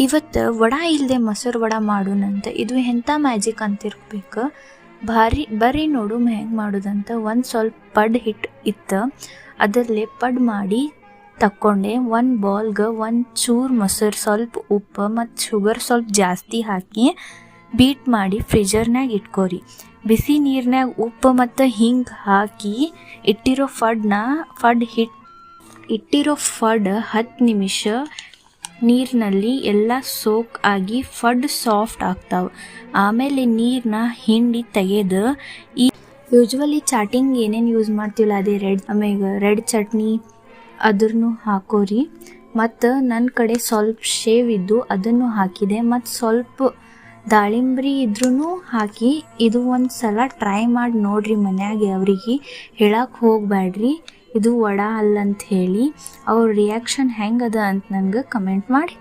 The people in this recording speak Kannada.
ಇವತ್ತು ವಡ ಇಲ್ಲದೆ ಮೊಸರು ವಡ ಮಾಡೋಣಂತ. ಇದು ಎಂಥ ಮ್ಯಾಜಿಕ್ ಅಂತಿರ್ಬೇಕು. ಬರ್ರಿ ನೋಡು ಹೆಂಗೆ ಮಾಡೋದಂತ. ಒಂದು ಸ್ವಲ್ಪ ಪಡ್ ಹಿಟ್ಟು ಇತ್ತು, ಅದರಲ್ಲೇ ಪಡ್ ಮಾಡಿ ತಕ್ಕೊಂಡೆ. ಒಂದು ಬೌಲ್ಗೆ ಒಂದು ಚೂರು ಮೊಸರು, ಸ್ವಲ್ಪ ಉಪ್ಪು ಮತ್ತು ಶುಗರ್ ಸ್ವಲ್ಪ ಜಾಸ್ತಿ ಹಾಕಿ ಬೀಟ್ ಮಾಡಿ ಫ್ರಿಜರ್ನಾಗ ಇಟ್ಕೋರಿ. ಬಿಸಿ ನೀರಿನಾಗ ಉಪ್ಪು ಮತ್ತು ಹಿಂಗೆ ಹಾಕಿ ಇಟ್ಟಿರೋ ಫಡ್ 10 ನಿಮಿಷ ನೀರಿನಲ್ಲಿ ಎಲ್ಲ ಸೋಕ್ ಆಗಿ ಫಡ್ ಸಾಫ್ಟ್ ಆಗ್ತಾವೆ. ಆಮೇಲೆ ನೀರನ್ನ ಹಿಂಡಿ ತೆಗೆದು ಯೂಶ್ವಲಿ ಚಾಟಿಂಗ್ ಏನೇನು ಯೂಸ್ ಮಾಡ್ತೀವಲ್ಲ ಅದೇ ರೆಡ್ ಚಟ್ನಿ ಅದ್ರನ್ನು ಹಾಕೋರಿ. ಮತ್ತು ನನ್ನ ಕಡೆ ಸ್ವಲ್ಪ ಶೇವ್ ಇದ್ದು ಅದನ್ನು ಹಾಕಿದೆ, ಮತ್ತು ಸ್ವಲ್ಪ ದಾಳಿಂಬ್ರಿ ಇದ್ರೂ ಹಾಕಿ. ಇದು ಒಂದು ಸಲ ಟ್ರೈ ಮಾಡಿ ನೋಡ್ರಿ ಮನ್ಯಾಗೆ. ಅವ್ರಿಗೆ ಹೇಳಕ್ಕೆ ಹೋಗಬೇಡ್ರಿ ಇದು ವಡ ಅಲ್ಲಂತ ಹೇಳಿ. ಅವ್ರ ರಿಯಾಕ್ಷನ್ ಹೆಂಗದ ಅಂತ ನನಗೆ ಕಮೆಂಟ್ ಮಾಡಿ